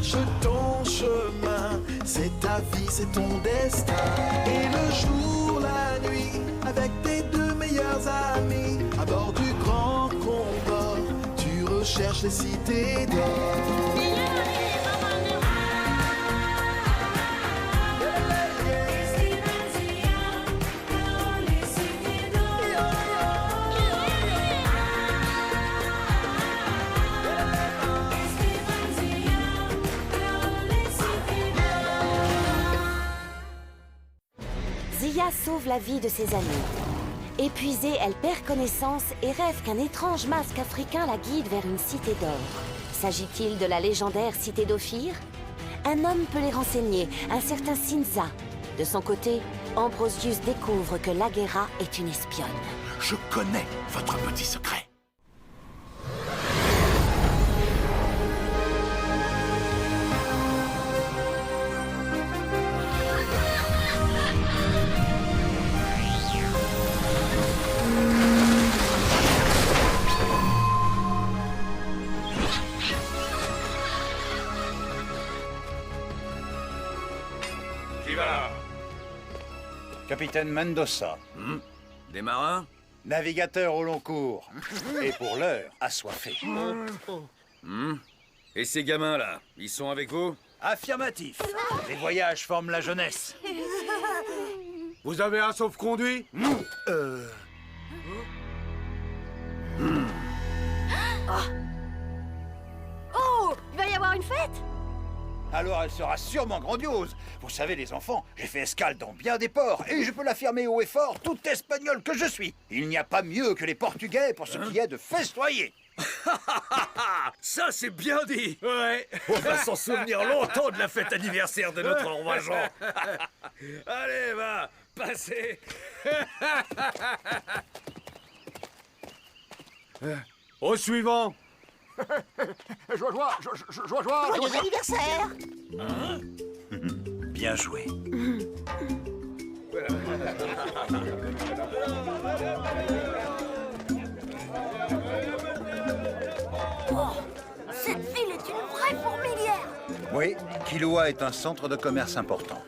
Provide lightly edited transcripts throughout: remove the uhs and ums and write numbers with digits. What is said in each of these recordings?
cherche ton chemin. C'est ta vie, c'est ton destin. Et le jour, la nuit, avec tes deux meilleurs amis, à bord du grand Condor, tu recherches les cités d'or. Zia sauve la vie de ses amis. Épuisée, elle perd connaissance et rêve qu'un étrange masque africain la guide vers une cité d'or. S'agit-il de la légendaire cité d'Ophir? Un homme peut les renseigner, un certain Sinza. De son côté, Ambrosius découvre que Laguerra est une espionne. Je connais votre petit secret. Qui va là? Capitaine Mendoza, Des marins? navigateur au long cours. Et pour l'heure, assoiffé. Et ces gamins-là, ils sont avec vous? Affirmatif. Les voyages forment la jeunesse. Vous avez un sauf-conduit? Oh, il va y avoir une fête? Alors elle sera sûrement grandiose. Vous savez les enfants, j'ai fait escale dans bien des ports et je peux l'affirmer haut et fort, tout espagnol que je suis. Il n'y a pas mieux que les Portugais pour ce qui est de festoyer. Ça, c'est bien dit! Ouais! On va s'en souvenir longtemps de la fête anniversaire de notre roi Jean. Allez, va, passez! Au suivant. Joyeux anniversaire! Bien joué. Cette ville est une vraie fourmilière! Oui, Kilua est un centre de commerce important.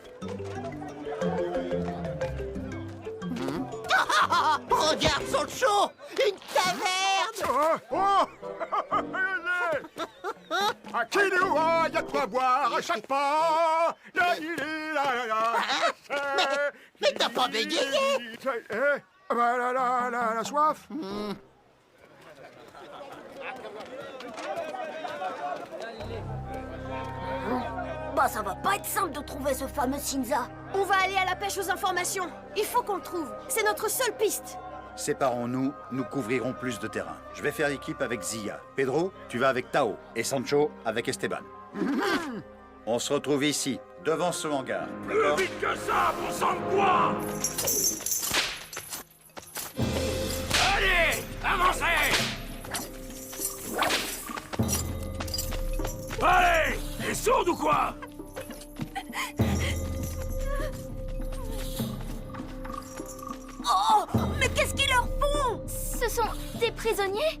Regarde son show! Une taverne! À Kilua, y a de quoi boire à chaque pas. Mais t'as pas bégayé! La soif. Bah ça va pas être simple de trouver ce fameux Sinza. On va aller à la pêche aux informations. Il faut qu'on le trouve. C'est notre seule piste. Séparons-nous, nous couvrirons plus de terrain. Je vais faire équipe avec Zia. Pedro, tu vas avec Tao. Et Sancho avec Esteban. On se retrouve ici, devant ce hangar. D'accord ? Plus vite que ça, bon sang de bois! Allez, avancez! Allez, t'es sourde ou quoi? Oh, mais qu'est-ce qu'ils leur font? Ce sont des prisonniers?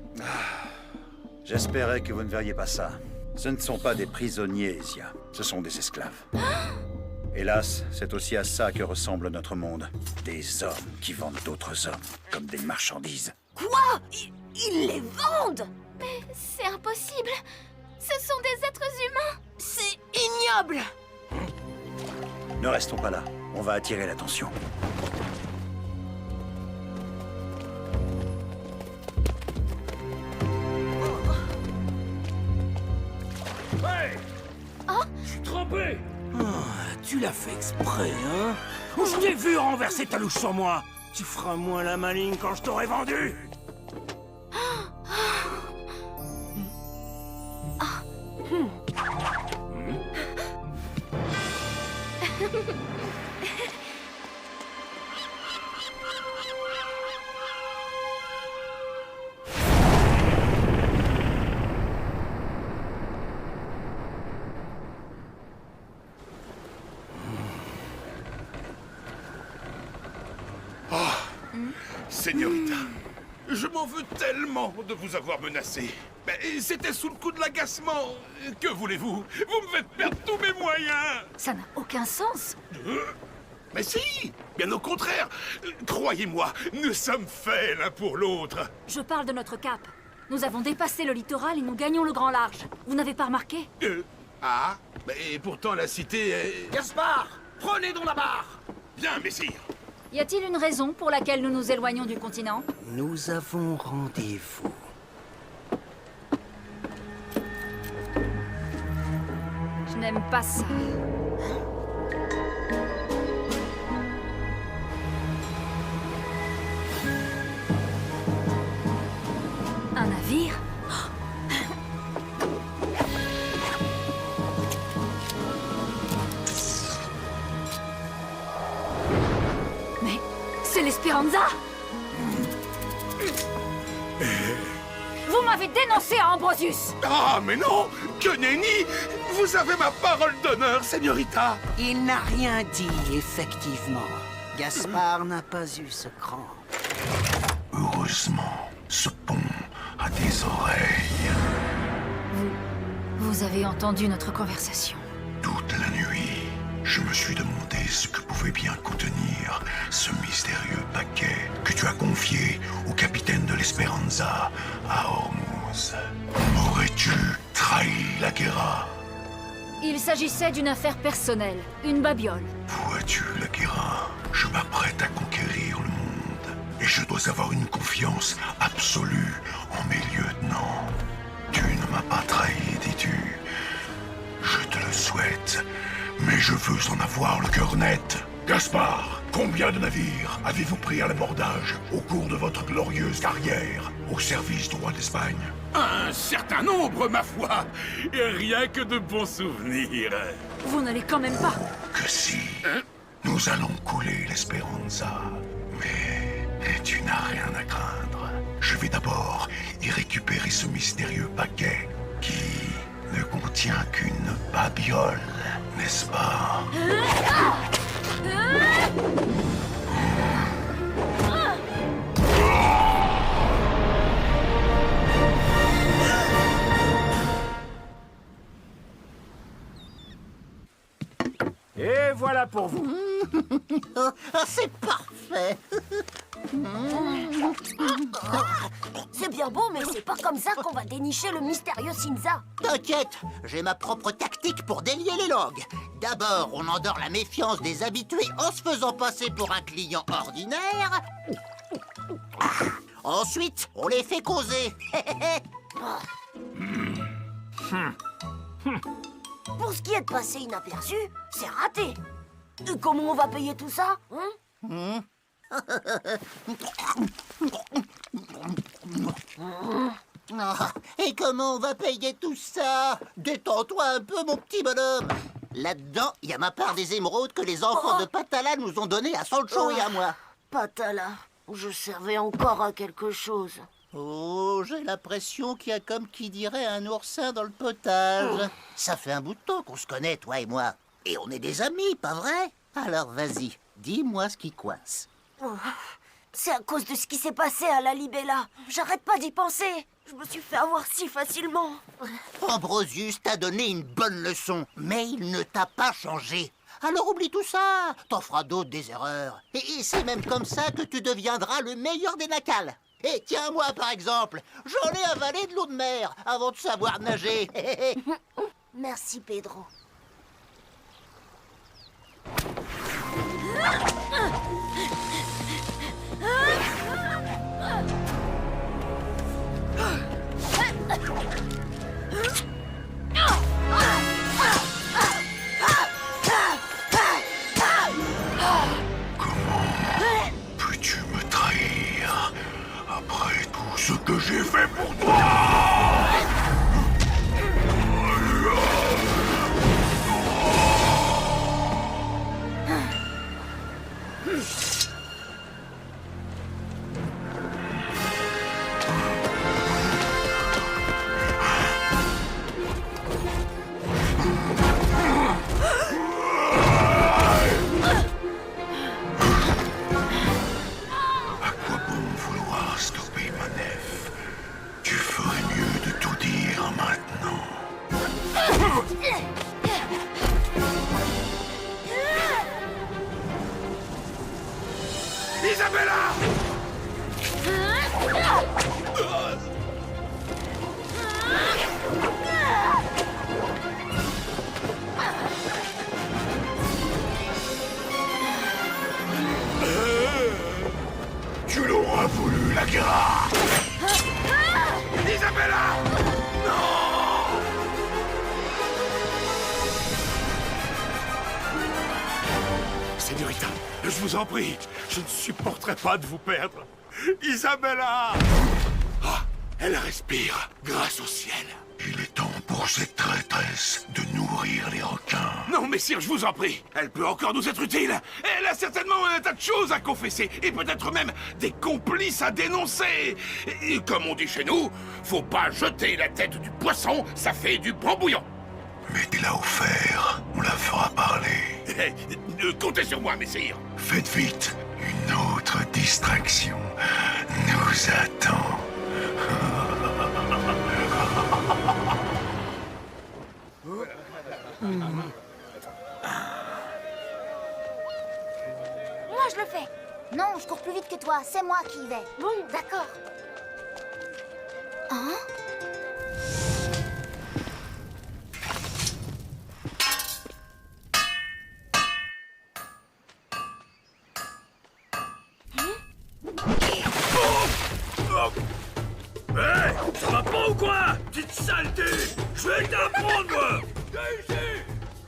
J'espérais que vous ne verriez pas ça. Ce ne sont pas des prisonniers, Zia. Ce sont des esclaves. Hélas, c'est aussi à ça que ressemble notre monde. Des hommes qui vendent d'autres hommes, comme des marchandises. Quoi? Ils les vendent? Mais c'est impossible. Ce sont des êtres humains. C'est ignoble! Ne restons pas là. On va attirer l'attention. Hey! Je suis trempé! Tu l'as fait exprès, hein? Je t'ai vu renverser ta louche sur moi! Tu feras moins la maligne quand je t'aurai vendu! Señorita, Je m'en veux tellement de vous avoir menacé. Mais c'était sous le coup de l'agacement. Que voulez-vous? Vous me faites perdre tous mes moyens. Ça n'a aucun sens. Mais si, bien au contraire. Croyez-moi, nous sommes faits l'un pour l'autre. Je parle de notre cap. Nous avons dépassé le littoral et nous gagnons le grand large. Vous n'avez pas remarqué? Ah, mais pourtant la cité est... Gaspard, prenez donc la barre. Bien, messire. Y a-t-il une raison pour laquelle nous nous éloignons du continent? Nous avons rendez-vous. Je n'aime pas ça. Un navire? Mais c'est l'Espéranza! Vous m'avez dénoncé à Ambrosius! Ah, mais non! Que nenni! Vous avez ma parole d'honneur, señorita! Il n'a rien dit, effectivement. Gaspard n'a pas eu ce cran. Heureusement, ce pont a des oreilles. Vous avez entendu notre conversation. Toute la nuit, je me suis demandé ce que pouvait bien contenir ce mystérieux paquet que tu as confié au capitaine de l'Esperanza à Hormuz. Aurais-tu trahi la guerra? Il s'agissait d'une affaire personnelle, une babiole. Vois-tu, la guerra, je m'apprête à conquérir le monde. Et je dois avoir une confiance absolue en mes lieutenants. Tu ne m'as pas trahi, dis-tu. Je te le souhaite, mais je veux en avoir le cœur net. Gaspard, combien de navires avez-vous pris à l'abordage au cours de votre glorieuse carrière au service du roi d'Espagne? Un certain nombre, ma foi. Et rien que de bons souvenirs. Vous n'allez quand même pas. Que si. Nous allons couler l'Esperanza. Mais tu n'as rien à craindre. Je vais d'abord y récupérer ce mystérieux paquet qui ne contient qu'une babiole, n'est-ce pas? Et voilà pour vous. C'est parfait. C'est bien beau, mais c'est pas comme ça qu'on va dénicher le mystérieux Cinza. T'inquiète, j'ai ma propre tactique pour délier les langues. D'abord, on endort la méfiance des habitués en se faisant passer pour un client ordinaire. Ensuite, on les fait causer. Pour ce qui est de passer inaperçu, c'est raté. Et comment on va payer tout ça, hein? Et comment on va payer tout ça? Détends-toi un peu, mon petit bonhomme. Là-dedans, il y a ma part des émeraudes que les enfants de Patala nous ont données à Sancho et à moi. Patala, je servais encore à quelque chose. Oh, j'ai l'impression qu'il y a comme qui dirait un oursin dans le potage. Ça fait un bout de temps qu'on se connaît, toi et moi. Et on est des amis, pas vrai? Alors vas-y, dis-moi ce qui coince. C'est à cause de ce qui s'est passé à la Libella. J'arrête pas d'y penser. Je me suis fait avoir si facilement. Ambrosius t'a donné une bonne leçon, mais il ne t'a pas changé. Alors oublie tout ça, t'en feras d'autres des erreurs. Et c'est même comme ça que tu deviendras le meilleur des nacals. Et tiens, moi par exemple, j'en ai avalé de l'eau de mer avant de savoir nager. Merci, Pedro. Peux-tu me trahir après tout ce que j'ai fait pour toi? À quoi bon vouloir stopper ma Isabella! Tu l'auras voulu, la guerre. Isabella! Señorita, je vous en prie, je ne supporterai pas de vous perdre. Isabella! Ah, elle respire, grâce au ciel. Il est temps pour cette traîtresse de nourrir les requins. Non, messire, je vous en prie. Elle peut encore nous être utile. Elle a certainement un tas de choses à confesser. Et peut-être même des complices à dénoncer. Et comme on dit chez nous, faut pas jeter la tête du poisson, ça fait du bon bouillon. Mettez-la au fer, on la fera parler. Comptez sur moi, messire. Faites vite, une autre distraction nous attend. Moi, je le fais. Non, je cours plus vite que toi. C'est moi qui y vais. Bon, d'accord. Hein? Hé! Ça va pas ou quoi? Petite saleté! Je vais t'apprendre, moi! Viens ici!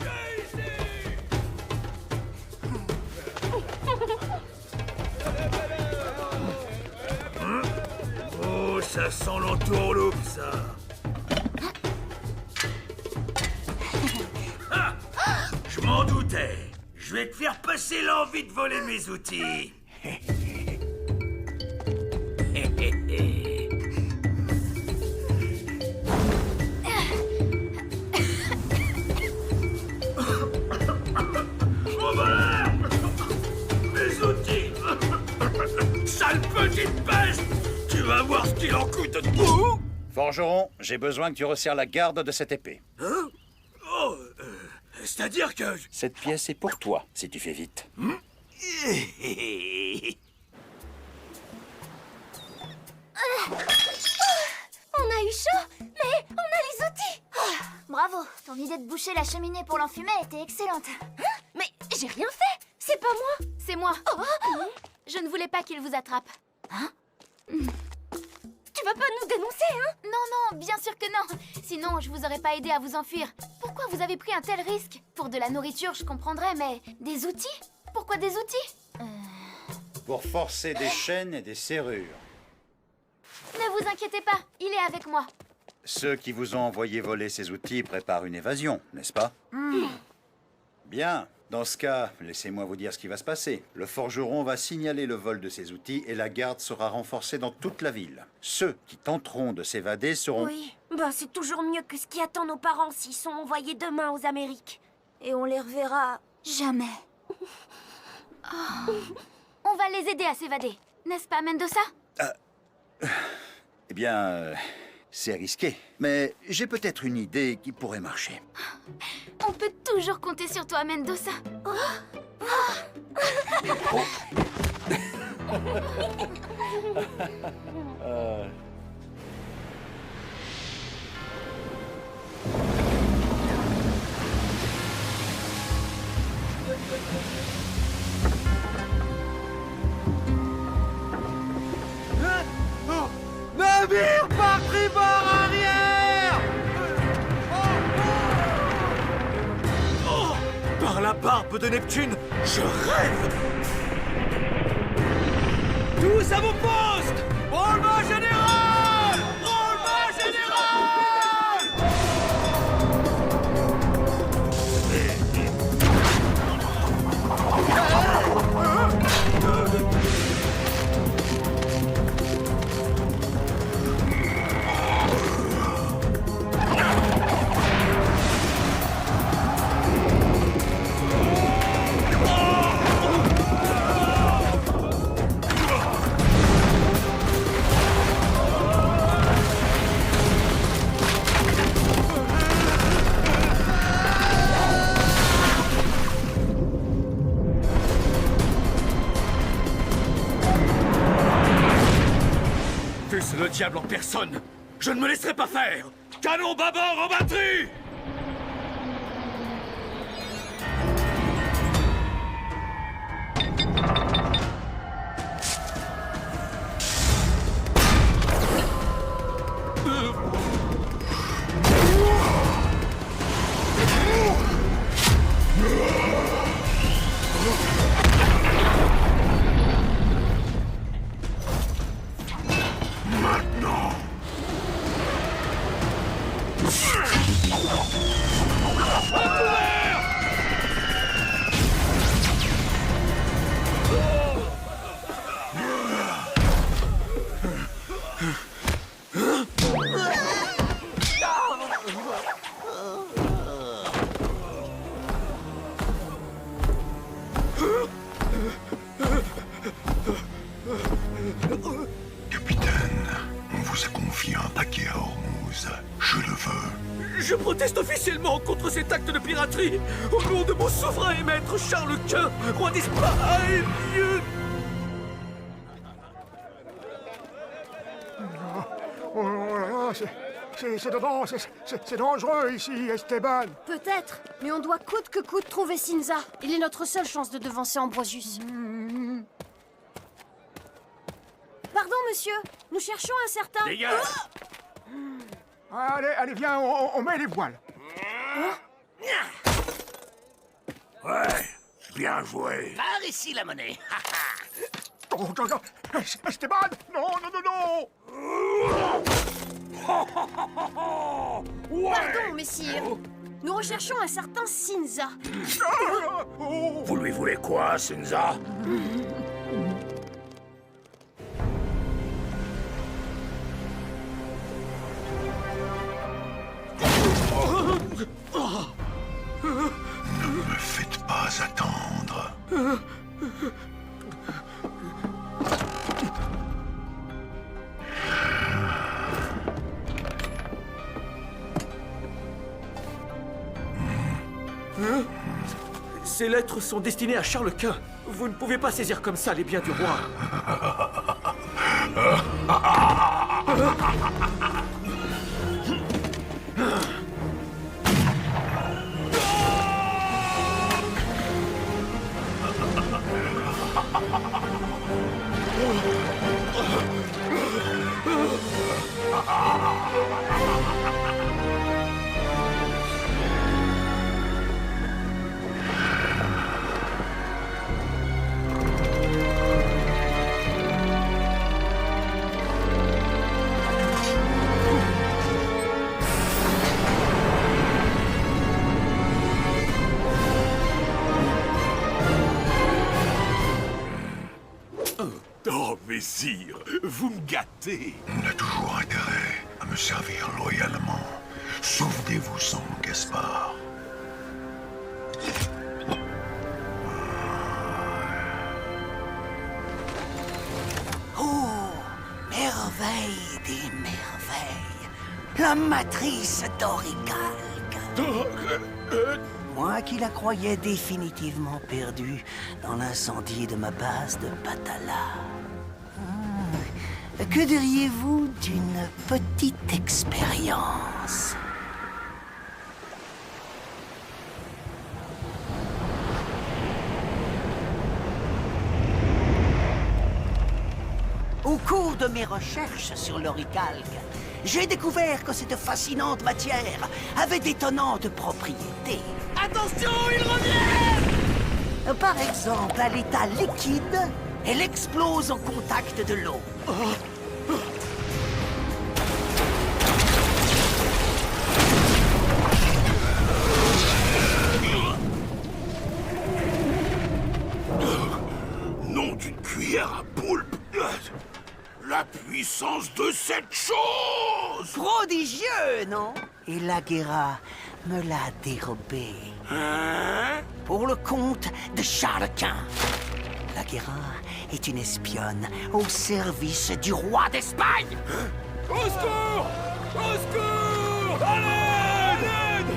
Viens ici! Oh, ça sent l'entourloupe, ça! Ah! Je m'en doutais! Je vais te faire passer l'envie de voler mes outils! Mes outils! Sale petite peste! Tu vas voir ce qu'il en coûte de tout! Forgeron, j'ai besoin que tu resserres la garde de cette épée. Hein? Oh, c'est-à-dire que... Cette pièce est pour toi, si tu fais vite. On a eu chaud, mais on a les outils. Bravo, ton idée de boucher la cheminée pour l'enfumer était excellente. Mais j'ai rien fait. C'est pas moi. C'est moi. Je ne voulais pas qu'il vous attrape. Hein? Tu vas pas nous dénoncer, hein? Non, bien sûr que non. Sinon, je vous aurais pas aidé à vous enfuir. Pourquoi vous avez pris un tel risque? Pour de la nourriture, je comprendrais, mais des outils? Pourquoi des outils? Pour forcer des chaînes et des serrures. Ne vous inquiétez pas, il est avec moi. Ceux qui vous ont envoyé voler ces outils préparent une évasion, n'est-ce pas? Bien. Dans ce cas, laissez-moi vous dire ce qui va se passer. Le forgeron va signaler le vol de ces outils et la garde sera renforcée dans toute la ville. Ceux qui tenteront de s'évader seront... Oui, bah c'est toujours mieux que ce qui attend nos parents s'ils sont envoyés demain aux Amériques. Et on les reverra... Jamais. On va les aider à s'évader, n'est-ce pas, Mendoza? Eh bien, c'est risqué. Mais j'ai peut-être une idée qui pourrait marcher. On peut toujours compter sur toi, Mendoza. Navire par tribord arrière! Par la barbe de Neptune, je rêve! Tous à vos postes! Roulement général! Roulement général! Artus, le diable en personne. Je ne me laisserai pas faire. Canon bâbord en batterie! Maintenant. Capitaine, on vous a confié un paquet à Hormuz. Je le veux. Je proteste officiellement contre cet acte de piraterie au nom de mon souverain et maître Charles Quint, roi d'Espagne. C'est dangereux ici, Esteban. Peut-être, mais on doit coûte que coûte trouver Sinza. Il est notre seule chance de devancer Ambrosius. Pardon, monsieur. Nous cherchons un certain... Dégage! Allez, viens, on met les voiles. Ouais, bien joué. Par ici, la monnaie. Oh, Esteban, non. Pardon, messire. Nous recherchons un certain Sinza. Vous lui voulez quoi, Sinza? Ne me faites pas attendre. Ces lettres sont destinées à Charles Quint. Vous ne pouvez pas saisir comme ça les biens du roi. Oh, messire, vous me gâtez. On a toujours intérêt à me servir loyalement. Souvenez-vous-en, Gaspard. Oh, merveille des merveilles. La matrice d'Oricalque. Moi qui la croyais définitivement perdue dans l'incendie de ma base de Patala. Que diriez-vous d'une petite expérience? Au cours de mes recherches sur l'Oricalque, j'ai découvert que cette fascinante matière avait d'étonnantes propriétés. Attention, il revient! Par exemple, à l'état liquide, elle explose au contact de l'eau. Nom d'une cuillère à poulpe. La puissance de cette chose! Prodigieux, non? Et la Guerra me l'a dérobé. Hein? Pour le compte de Charles Quint. La Guerra est une espionne au service du roi d'Espagne. Au secours! Au secours! Allez! L'aide!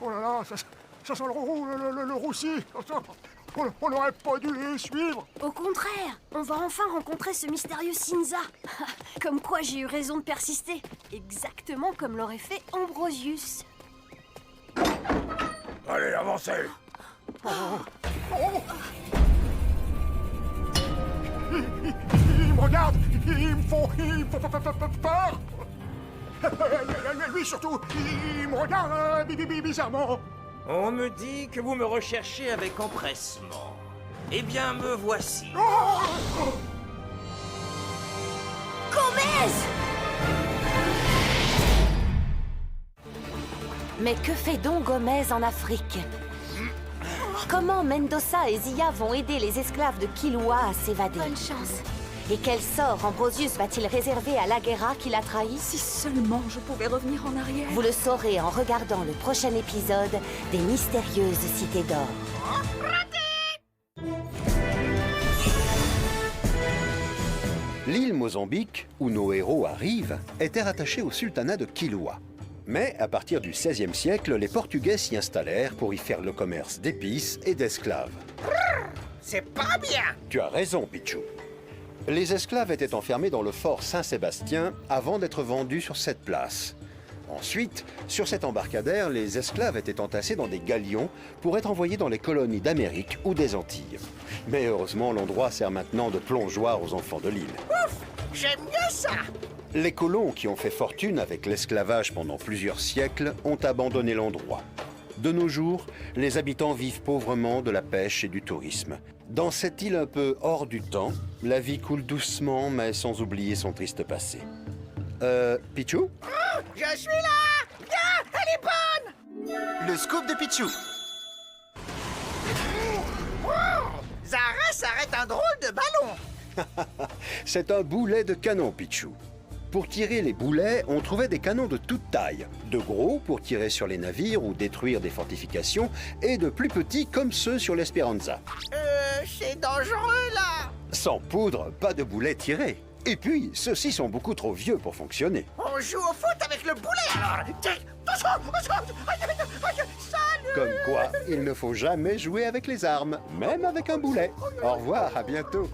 Oh là là, ça sent le roussi. On n'aurait pas dû les suivre. Au contraire, on va enfin rencontrer ce mystérieux Sinza. Comme quoi j'ai eu raison de persister. Exactement comme l'aurait fait Ambrosius. Allez, avancez. Ils me regardent, ils me font peur. Lui surtout, il me regarde bizarrement. On me dit que vous me recherchez avec empressement. Eh bien, me voici. Gomez! Mais que fait donc Gomez en Afrique? Comment Mendoza et Zia vont aider les esclaves de Killua à s'évader? Bonne chance. Et quel sort Ambrosius va-t-il réserver à l'Aguera qui l'a trahi? Si seulement je pouvais revenir en arrière. Vous le saurez en regardant le prochain épisode des Mystérieuses Cités d'Or. L'île Mozambique, où nos héros arrivent, était rattachée au sultanat de Killua. Mais à partir du XVIe siècle, les Portugais s'y installèrent pour y faire le commerce d'épices et d'esclaves. C'est pas bien. Tu as raison, Pichou. Les esclaves étaient enfermés dans le fort Saint-Sébastien avant d'être vendus sur cette place. Ensuite, sur cet embarcadère, les esclaves étaient entassés dans des galions pour être envoyés dans les colonies d'Amérique ou des Antilles. Mais heureusement, l'endroit sert maintenant de plongeoir aux enfants de l'île. Ouf, j'aime mieux ça. Les colons qui ont fait fortune avec l'esclavage pendant plusieurs siècles ont abandonné l'endroit. De nos jours, les habitants vivent pauvrement de la pêche et du tourisme. Dans cette île un peu hors du temps, la vie coule doucement, mais sans oublier son triste passé. Pichou? Je suis là. Viens, elle est bonne. Le scoop de Pichou. Zara s'arrête un drôle de ballon. C'est un boulet de canon, Pichou. Pour tirer les boulets, on trouvait des canons de toute taille. De gros pour tirer sur les navires ou détruire des fortifications, et de plus petits comme ceux sur l'Esperanza. C'est dangereux là. Sans poudre, pas de boulets tirés. Et puis, ceux-ci sont beaucoup trop vieux pour fonctionner. On joue au foot avec le boulet alors. Salut. Comme quoi, il ne faut jamais jouer avec les armes, même avec un boulet. Au revoir, à bientôt.